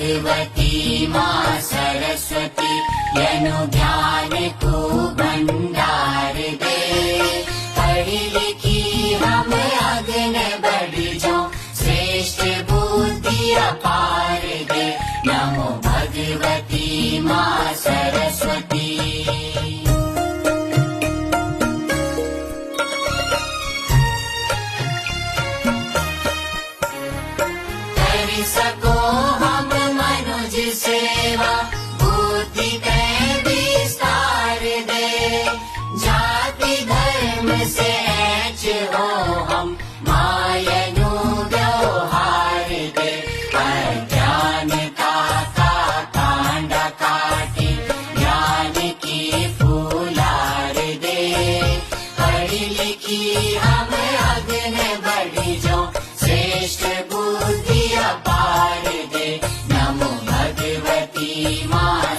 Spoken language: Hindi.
भगवती माँ सरस्वती यनु ज्ञान को भंडार दे। पढ़ी लिखी हम अग्न बढ़ जाओ, श्रेष्ठ बुद्धि अपार दे। नमो भगवती माँ सरस्वती। कर सको हम मनुज सेवा, बुद्धि के विस्तार दे। जाति धर्म से ऐच हो हम, मायनु व्यवहार दे। अज्ञानता का कांडा काटे, ज्ञान की फूलार दे। पढ़ी लिखी हम अग्न बढ़ जाओ, श्रेष्ठ बुद्धि अपार दे। नमो भगवती माँ